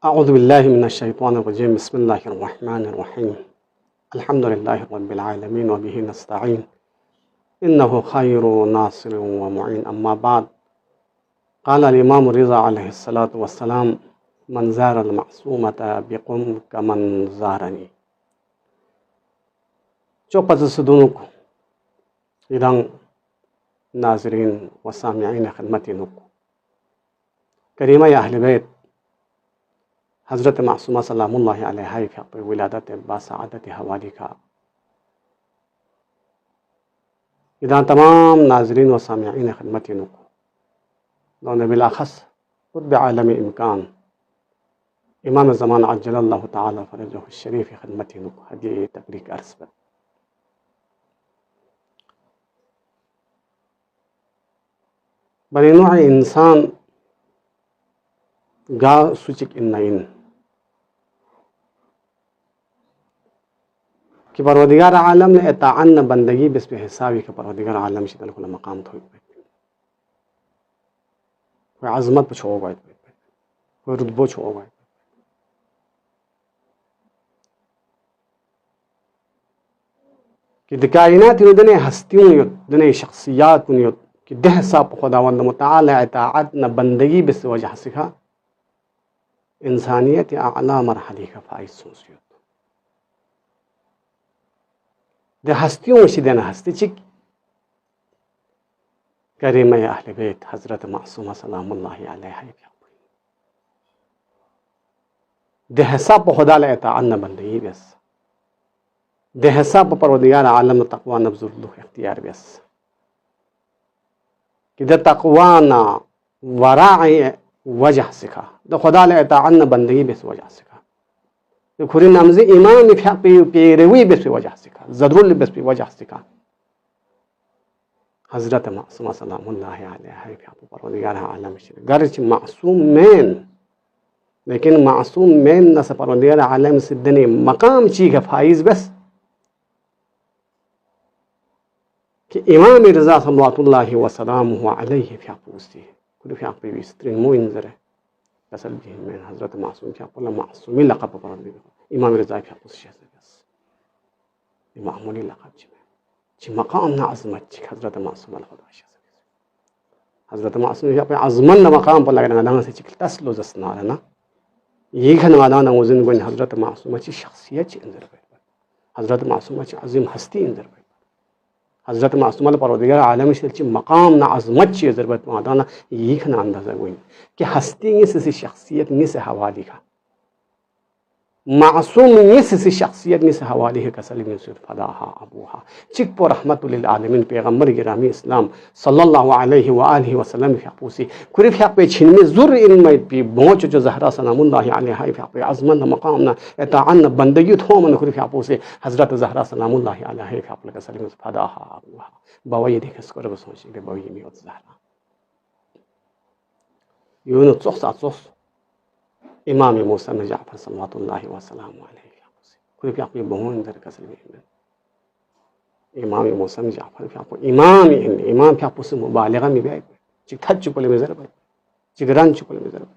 أعوذ بالله من الشيطان الرجيم بسم الله الرحمن الرحيم الحمد لله رب العالمين وبه نستعين إنه خير ناصر ومعين أما بعد قال الإمام الرضا عليه الصلاة والسلام من زار المعصومة بقم كمن زارني चौपच सुदुनुक इरंग नाजरीन व सामिईन खिदमतिनुक करीमा अहले बैत हज़रत मासूमा सलामुल्लाहि अलैहा फ़ी विलादत बासआदत हवाली का इदा तमाम नाजरीन व सामिईन खिदमतिनुक दोनों बिलाखस खुद आलम इम्कान इमाम ज़मान अज्जलल्लाहु तआला फ़रजहु शरीफ खिदमतिनुक हदिया तबरीक अर्ज़ पर बरेनुआ इंसान गा सुचिक इन्नाइन कि परवदिगार आलम ने एताअन बंदगी बिस पे हिसाबी के परवदिगार आलम शिदल खुला मकाम थोई कोई अज़मत छो गए कोई रुतबो छो गए कि कायनात युदने हस्तियों युदने शख्सियात युद कि दह साप खुदावंद मुताला इताअत न बंदगी बिस वजह सिखा इंसानियत आला मरहली का फाइज सोचियो दे हस्तियों शिदन हस्ती चिक करीमा अहले बैत हज़रत मासूमा सलामुल्लाहि अलैहा दह साप खुदाला इताअत न बंदगी बिस दह साप परवदिगार आलम तक़वा नब्ज़ुल्लुह इख्तियार बिस कि द तक़वाना वराए वजह सिखा द खुदा ले इताअत बंदगी बेस वजह सिखा तो खुरी नमज़ इमाम पेरवी बेस वजह सिखा ज़रूर बेस वजह सिखा हज़रत मासूमा सलामुल्लाहि अलैहा परवदिगार आलम गर्च मासूम मैन लेकिन मासूम मैन न से परवदिगार आलम से दने मकाम चीज़ फाइज बस कि इमाम रज़ा सल्लल्लाहु वसल्लम अलैहि फ़यापूसी कुल फ़यापी विस्त्रीन मुइंज़र असल भी में हज़रत मासूम फ़यापूला मासूमी लक़ब पर इमाम रज़ा फ़यापूसी शहज़बस मामूली लक़ब ची मकाम ना अज़मत ची हज़रत मासूम खुदा शहज़बस हज़रत मासूम फ़यापी अज़मन न मकाम पर लगना दाना से चिक तस्लो जसना ना ये घन वादा ना वज़न बन हज़रत मासूम ची शख्सियत ची इंदर हज़रत मासूम ची अज़ीम हस्ती इंदर हज़रत मासूमा परवदिगार आलम से मकाम ना अज़मत ची ज़रबत मादाना ये खना अंदाज़ा गोइन कि हस्ती से शख्सियत नि से हवाली का मासूम से शख्सियत नि से हवाली है कसली में सिर्फ फदाहा अबूहा चिक पर रहमतुल लिल आलमीन पैगंबर गिरामी इस्लाम सल्लल्लाहु अलैहि व आलिहि वसल्लम फ़यापूसी कुरी फ़यापे छिन में ज़ुर इल्म पी पहुंच जो ज़हरा सलामुल्लाहि अलैहा फ़यापे अज़मत मकाम ना एताअन बंदगी थो मन कुरी फ़यापूसी हज़रत ज़हरा सलामुल्लाहि अलैहा फ़यापे कसली में फदाहा अबूहा बावई देख स्कोर बसोची के बावई में ज़हरा यूनो चोस इमाम मूसा में जाफर सल्लल्लाहु वसल्लम अलैहि कोई फ़यापे बहुन दर कसली में इमाम मूसा में जाफर फ़यापे इमाम फ़यापे से मुबालगा में भी चिक थच चुपले में ज़रब चिगरान चुपले में ज़रब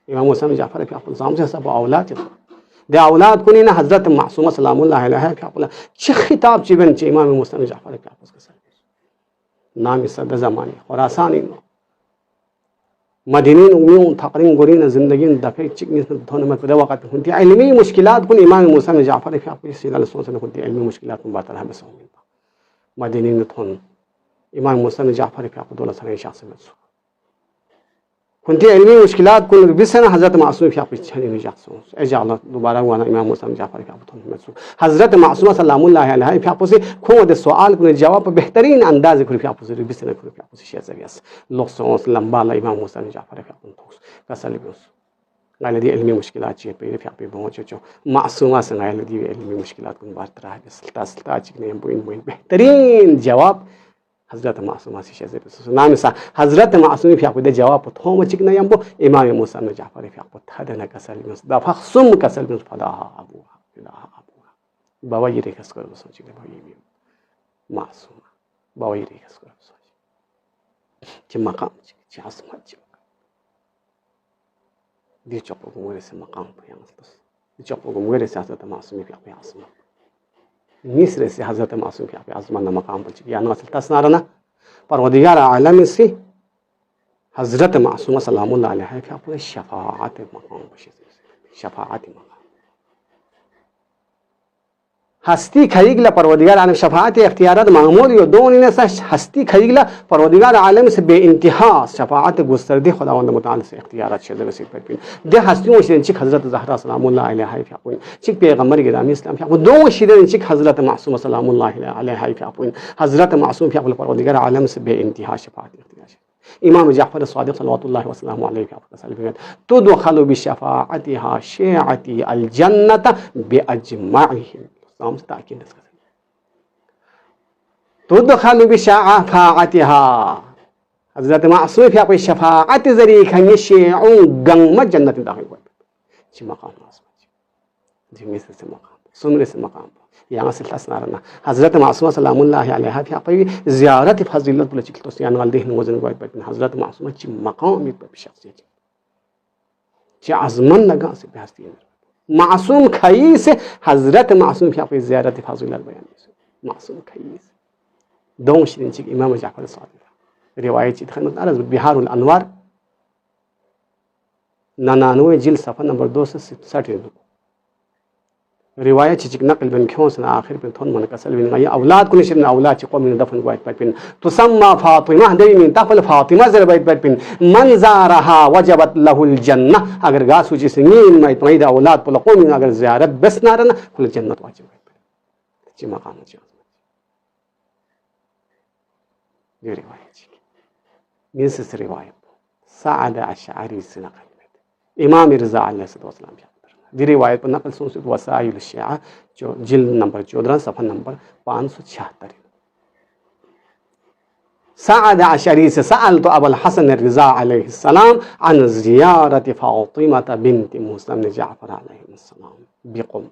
इमाम मूसा में जाफर फ़यापे जाम से सब औलाद दे औलाद को ना हज़रत मासूमा सलामुल्लाहि अलैहा फ़यापे च खिताब चिबन च इमाम मूसा में जाफर फ़यापे कसली नाम सद ज़माने खुरासानी मदीनीन उम्मीन तकरीन गोरीन ज़िंदगी दफ़े चिकनी धोने में खुदा वक़्त होती है इल्मी मुश्किलात कुन इमाम मूसा में जाफर फ़यापे सीला सोचने होती है इल्मी मुश्किलात को बात रहा बस मदीनीन थोन इमाम मूसा में जाफर फ़यापे दौलत सने शख्स में कुंती इल्मी मुश्किलात कुन बिसन हज़रत मासूम फ़यापे छने में शख्स एजाल दोबारा हुआ ना इमाम मूसा में जाफर फ़यापे थोन में हज़रत मासूमा सलामुल्लाहि अलैहा फ़यापे से खुद सवाल कुन जवाब बेहतरीन अंदाज़ कुन फ़यापे से बिसन कुन फ़यापे से शहज़बस लोग लंबा ला इमाम मूसा में जाफर फ़यापे कसली बस गाले दी इल्मी मुश्किलात ची पे फ़यापे पहुंचो चो मासूमा से गाले दी इल्मी मुश्किलात कुन बात रहा है सल्ता चिकने बोइन बेहतरीन जवाब हज़रत मासूमा से शहज़बस नाम सा हज़रत मासूम फ़यापे दे जवाब थोम चिकना यंबो इमाम मूसा में जाफर फ़यापे थदना कसली बस दफखसुम कसली बस फदाहा अबूहा बावई रेखस कर बस चिकने बावई मासूमा बावई रेखस कर बस च मकाम च आसमान च دي تشوفوا مورس مقام بيان أصلس دي تشوفوا مورس حضرت معصوم في أبي عاصم مصر سي حضرت معصوم في أبي عاصم أنا مقام بلش يعني أصل تسنارنا پروردگار عالم سي حضرت معصوم سلام الله عليه في أبو الشفاعة مقام بشيء شفاعة مقام هستی خیگلا پروردگار عالم شفاعت اختیارات معمول یا دون نسش هستی خیگلا پروردگار عالم سے بے انتہا شفاعت گسترده خداوند متعال سے اختیارات شده رسید پرپین ده هستی وشیدن چیک حضرت زهرا سلام الله علیها فی اپوین چیک پیغمبر گرامی اسلام فی اپوین دو وشیدن چیک حضرت معصوم سلام الله علیها فی اپوین حضرت معصوم فی اپوین پروردگار عالم سے بے انتہا شفاعت اختیار شده امام جعفر الصادق صلوات الله وسلامه عليه في تدخل بشفاعتها شيعتي الجنة بأجمعهم سامس تأكيد تدخل بشفاعتها حضرت معصوم في أقوى شفاعة زري كان يشيعون قمة جنة داخل شي مقام معصوم دي مثل مقام سمرس مقام يعني أصل أسنارنا حضرت معصوم سلام الله عليها في أقوى زيارة فضيلة بلشكل توسيان والده نوزن قوي بين حضرت معصوم شي مقام بشخصية شي عظمنا قاسي بهستين معصوم خيس حضرت معصوم في أقوى زيارة فضيلة البيان معصوم خيس دوش نشيك إمام جعفر الصادق رواية دخلت على بحار الأنوار 99 جلد صفحة نمبر 260 رواية تشيك نقل بن كونس آخر بن ثون من كسل بن غيا أولاد كل شيء من أولاد تقوم من دفن قوات بين تسمى فاطمة دي من تقبل فاطمة زر بين من زارها وجبت له الجنة أجر قاس وجي سنين ما يتميد أولاد بلقوم من أجر زيارة بس نارنا كل الجنة واجب بين مقام جاز دي رواية من سس رواية سعد أشعري سنة إمام رضا عليه الصلاة والسلام دي رواية بنقل سنسد وسائل الشيعة جلد نمبر 14 صفحة نمبر 576 سعد أشعري سألت أبا الحسن الرضا عليه السلام عن زيارة فاطمة بنت موسى بن جعفر عليه السلام بقم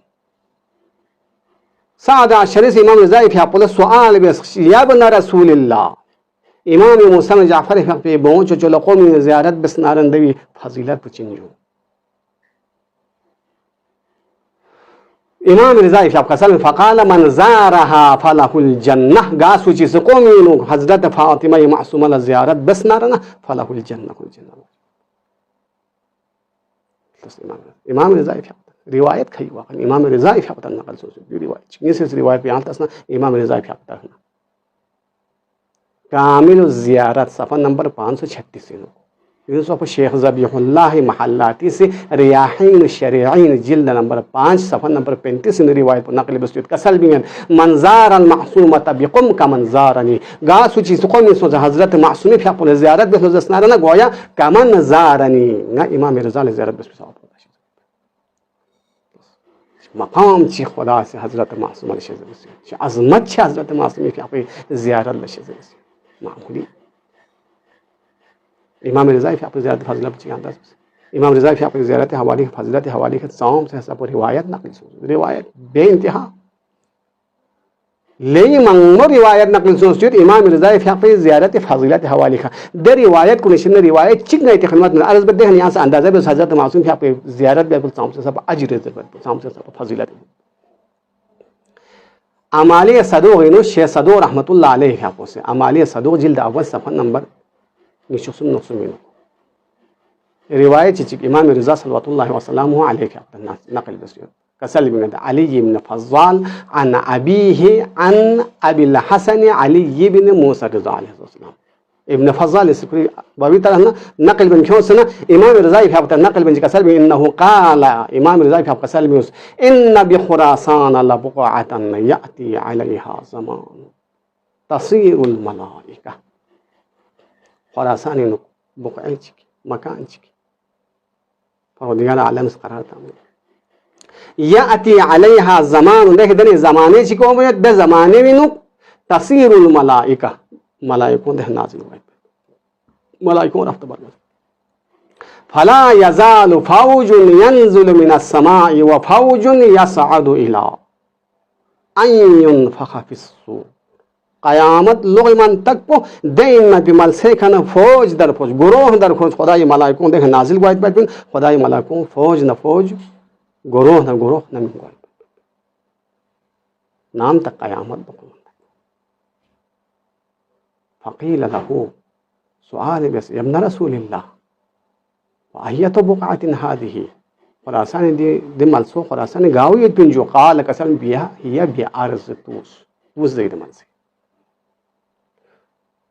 سعد أشعري إمام رضا في أقول السؤال بس يا ابن رسول الله امام موسی بن جعفر في بونچ جو قوم زیارت بس نارندوی فضیلت بچنجو امام رضا في قسم فقال من زارها فله الجنه قاسو چیز قوم حضرت فاطمه معصومه زیارت بس نارنا فله الجنه كل جنه امام رضا في رواية كي واقع امام رضا في حق النقل سوسو رواية نيس رواية بيان تسنا امام رضا في حق كامل الزيارات صفحة نمبر 536 يوسف شيخ ذبيح محلاتي से रियाहीन शरीईन जिल्द नंबर 5 صفحة नंबर 35 रिवायत नकल बस्तियत कसल बिन मंजार अल मासूमत बिकुम का मंजारनी गासु चीज को में सो हजरत मासूमी फी अपन जियारत बस जसनार ना गोया का मंजारनी ना इमाम रजा जियारत बस साहब मकाम ची खुदा से हजरत मासूम से अजमत ची हजरत मासूमी फी अपन जियारत लशे معمولي امام رضا في زيارة فضيلة بتشيانداز امام رضا في زيارة حوالي فضيلة حوالي كتصام से सब रिवायत नकल रिवायत बेइंतहा लेकिन मंगमो रिवायत नकल सोचते इमाम रज़ा في زيارة فضيلة حوالي का ده रिवायत को निश्चित रिवायत चिक नहीं थी खिदमत में अर्ज़ बदे हैं यहाँ से अंदाज़ा बस हज़रत मासूम في زيارت बिल्कुल साम से सब अजर साम से सब फजीलत अमाली सदोग इनो शेख सदोग रहमतुल्लाह अलैहि आपको से अमाली सदोग जिल्द अव्वल सफ़ा नंबर 990 रिवायत चिक इमाम रज़ा सल्लल्लाहु अलैहि वसल्लम नकल बस कसल बिन अली इब्न फज़्ज़ाल अन अबीही अन अबिल हसन अली बिन मूसा रज़ा अलैहि वसल्लम ابن فضال السكري بابيتر نقل بن كوسنا امام رضاي في نقل بن كسل انه قال امام رضاي في كسل ان بخراسان لبقعه ياتي عليها زمان تصير الملائكه خراسان بقعتك مكانك فوديانا علم قرارات ياتي عليها زمان ده دني زمانه کو ده زمانه منو تصير الملائكه ملائكون ده نازل हुए ملائكون رفت बरगद فلا يزال فوج ينزل من السماء وفوج يصعد إلى أن ينفخ في الصور क़यामत लोगमन तक पो देन में बिमल से खाना फौज दर फौज गुरोह दर फौज खुदाई मलाइकों देख नाजिल गवायत बैठ खुदाई मलाइकों फौज न फौज गुरोह न गुरोह न गवायत नाम तक क़यामत बकुम फ़क़ील लहू सुआल बस यब्न रसूलिल्लाह वअय्यतु बुक़अतिन हादिही ख़ुरासान दि मलसो ख़ुरासान गावी पिंजो क़ाल कसम बिहा हिया बिअर्ज़ तूस ज़ैद मलसे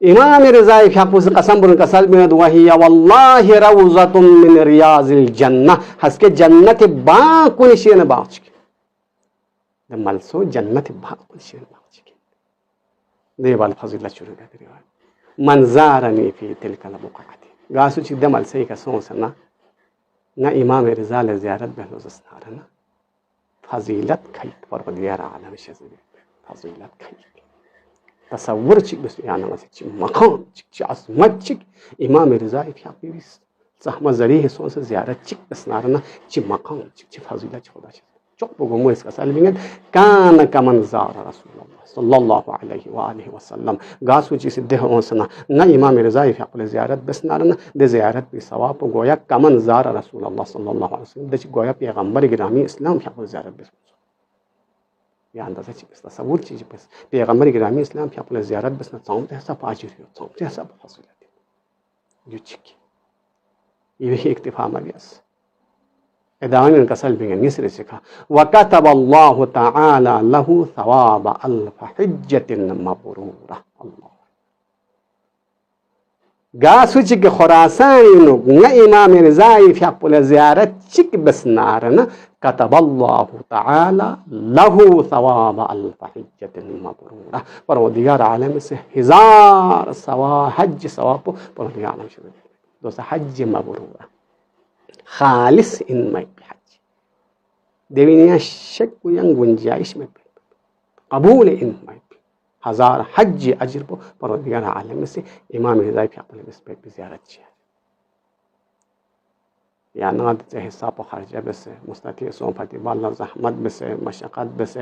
इमाम रिज़ाई फ़याक़ूस कसम बुन कसल बिन वहिया वल्लाहि रौज़तुम मिन रियाज़िल जन्नह हसके जन्नत बाकुन शेन बाचके द मलसो जन्नत बाकुन शेन बाचके दे वाल फज़ीलत शुरू कर दिया मन ज़ारनी फ़ी तिलकल बुक़अति गासु चिद मलसे का सोसना ना इमाम रिज़ा ले ज़ियारत बहलोज़स्नारना फज़ीलत खैत परवरदिगार आलम शज़ीब फज़ीलत खैत तसव्वुर चिक बस याना मसे चिक मकाम चिक अज़मत चिक इमाम रिज़ा फ़याक़ूस सहमा ज़री सोस ज़ियारत चिक बसनारना चिक मकाम चिक फज़ीलत खुदा चोक बगो इसका सलबिंगत कान कमन ज़ार रसूलुल्लाह सल्लल्लाहु अलैहि व आलिहि वसल्लम गासु ची सिद्धे होसना न इमाम रिज़ा फ़याक़ूस ज़ियारत बसनारना दे ज़ियारत भी सवाब गोया कमन ज़ार रसूलुल्लाह सल्लल्लाहु अलैहि वसल्लम दे गोया पैगंबर गिरामी इस्लाम फ़याक़ूस ज़ियारत बस या अंदाज़ा ची बस तसव्वुर चीज़ बस पैगंबर गिरामी इस्लाम फ़याक़ूस ज़ियारत बस न चाँते सब आजिर हो चाँते सब फज़ीलत युचिक ये इक्तिफ़ा मरियस इदान कसल बिंग मिस्र सिखा वकतब अल्लाह तआला लहू सवाब अल्फ हिज्जतिन मबरूरा अल्लाह गासु चिक खुरासान न इमाम रिज़ाई फ़याक़ूस ज़ियारत चिक बसनारना कतब अल्लाह तआला लहू सवाब अल्फ हिज्जतिन मबरूरा परवरदिगार आलम से 1000 सवा हज सवाब परवरदिगार आलम से दोस्त हज मबरूरा खालिस इन में हज देविनिया शक यंग गुंजाइश में कबूल इन में 1000 हज अजर पर परवरदिगार आलम से इमाम रिज़ा फ़याक़ूस पे ज़ियारत किया या नाद से हिसाब खर्चा बस मुस्तती सोफती बाल ज़हमत बस मशक्क़त बस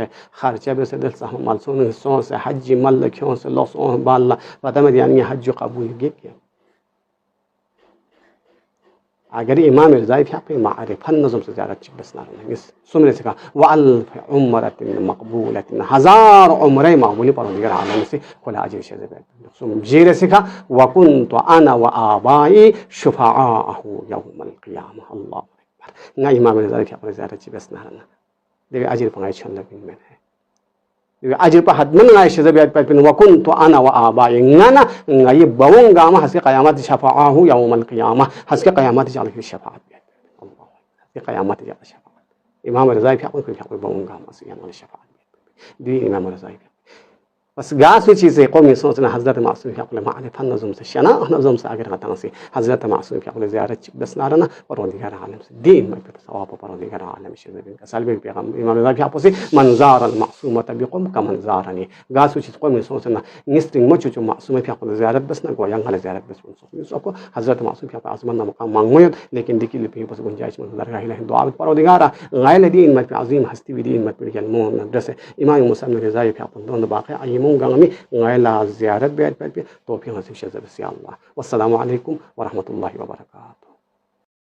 खर्चा बस दिल से मलसून हिस्सों से हज मल क्यों से लसों बाल पता में यानी हज कबूल किया अगर इमाम रिज़ाई फ़याक़ूस मारिफत नज़म से ज़ियारत बसनारना सुमरे से कहा वअल्फ उम्रतिन मक़बूलतिन 1000 उम्रे मक़बूल परवरदिगार आलम से खुला अजर शज़ीब सुम जीरे से कहा वकुन्तु अना व आबाई शुफ़ाअहु यौमल क़ियामह अल्लाहु अकबर ना इमाम रिज़ाई फ़याक़ूस ज़ियारत बसनारना देवे अजर पंगाई छन लबिन में है अजर पर हदमन गाय शज़बियत पर वकुन तो आना व आबाई गाना गाय बवों गामा हंस क़यामत शफ़ाअहु यौमल क़ियामह हंस क़यामत जाल शफ़ाअत अल्लाह हंस क़यामत जाल शफ़ाअत इमाम रिज़ाई फ़याक़ूस बवों गामा से यानी शफ़ाअत दी इमाम रिज़ाई बस गासु चीज़ें कौमी सोचना हज़रत मासूम फ़याक़ूस मारिफत नज़म से शना नज़म से अगर हतां से हज़रत मासूम फ़याक़ूस ज़ियारत बसनारना परवरदिगार आलम से दीन में सवाब परवरदिगार आलम शज़ीब का सलबे पैगंबर इमाम रिज़ा फ़याक़ूस मन ज़ार अल मासूमत बिक़ुम कमन ज़ारनी गासु चीज़ कौमी सोचना निस्त्रिंग मचुचु मासूम फ़याक़ूस ज़ियारत बसना गोयांग हल ज़ियारत बस उसको हज़रत मासूम फ़याक़ूस आज़मन मकाम मांगोयत लेकिन दिकी लिपि बस गुंजाइश में दरगाह इलाही दुआ परवरदिगार गायल दीन में अज़ीम हस्ती दीन में पिल मोह मद्रसे इमाम मुसन्निफ़ रिज़ा फ़याक़ूस दोन बाक़ी गामी गायला ज़ियारत बैठ पे तौफ़ीक़ नसीब शज़ीब से अल्लाह वस्सलामु अलैकुम व रहमतुल्लाहि व बरकातुहू।